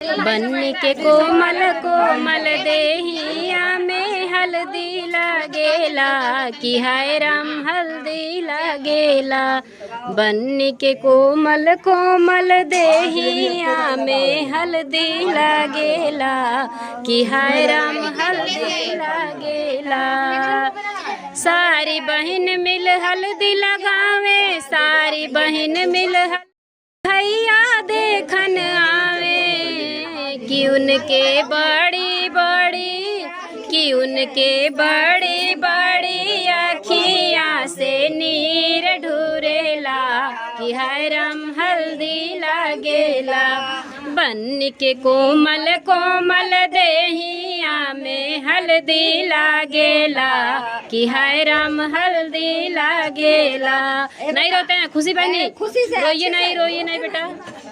बन के कोमल कोमल देहिया में हल्दी लगेला कि हाय राम हल्दी लगेला। बन के कोमल कोमल देहिया में हल्दी लगेला कि हाय राम हल्दी लगेला। सारी बहन मिल हल्दी लगावे, सारी बहन मिल भैया देखन आवे कि उनके बड़ी बड़ी, कि उनके बड़ी बड़ी अखियाँ से नीर ढूरेला कि हाय राम हल्दी लगेला। बन के कोमल कोमल देहिया में हल्दी लागेला कि हाय राम हल्दी लागेला। नहीं रोते हैं खुशी बहनी, खुशी से रोइए नहीं बेटा।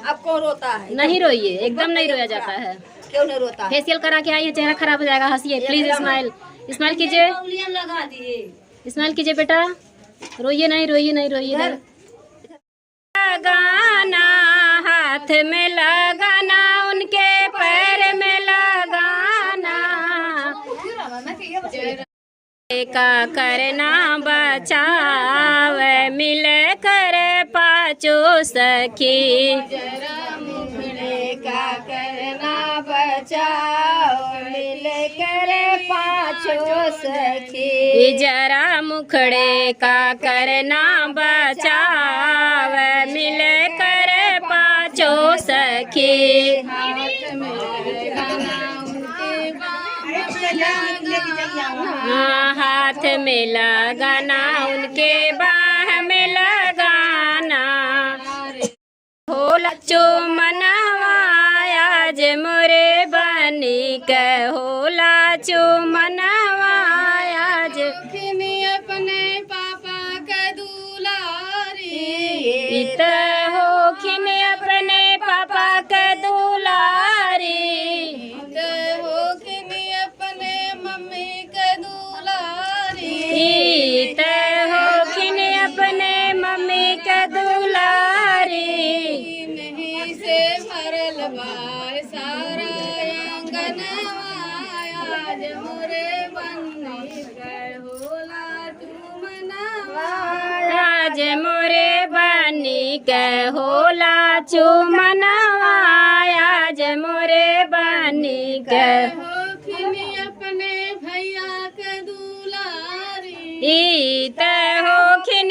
अब कौन रोता है? नहीं रोइए, एकदम नहीं रोया जाता है। क्यों नहीं रोता? फेशियल करा के आई है, चेहरा खराब हो जाएगा। हंसिए प्लीज, स्माइल स्माइल कीजिए, लगा दिए, स्माइल कीजिए बेटा। रोइए नहीं। लगाना हाथ में लगाना, उनके पैर में लगाना, का करना बचाव मिल कर पाँचों सखी। का करना बचाओ मिल कर पाँचों सखी। जरा मुखड़े का करना बचाव मिल कर पाँचों सखी। हाथ में लगाना उनके बाह में लगाना, होला चुमनवा आज मोरे बनी के होला चुमनवा आज। अपने पापा के दुलारी, इत होखिन अपने पापा के दुलारी, अपने मम्मी के दुलारी, इत होखिन अपने मम्मी के दुलारी। नहीं से भरल बार सारा आंगन, आज मोरे बन्नी के होला चुमनवा, आज मोरे बनी के होला चुमनवा, आज मोरे बनी के। अपने भैया के दुलारी, इत होखिन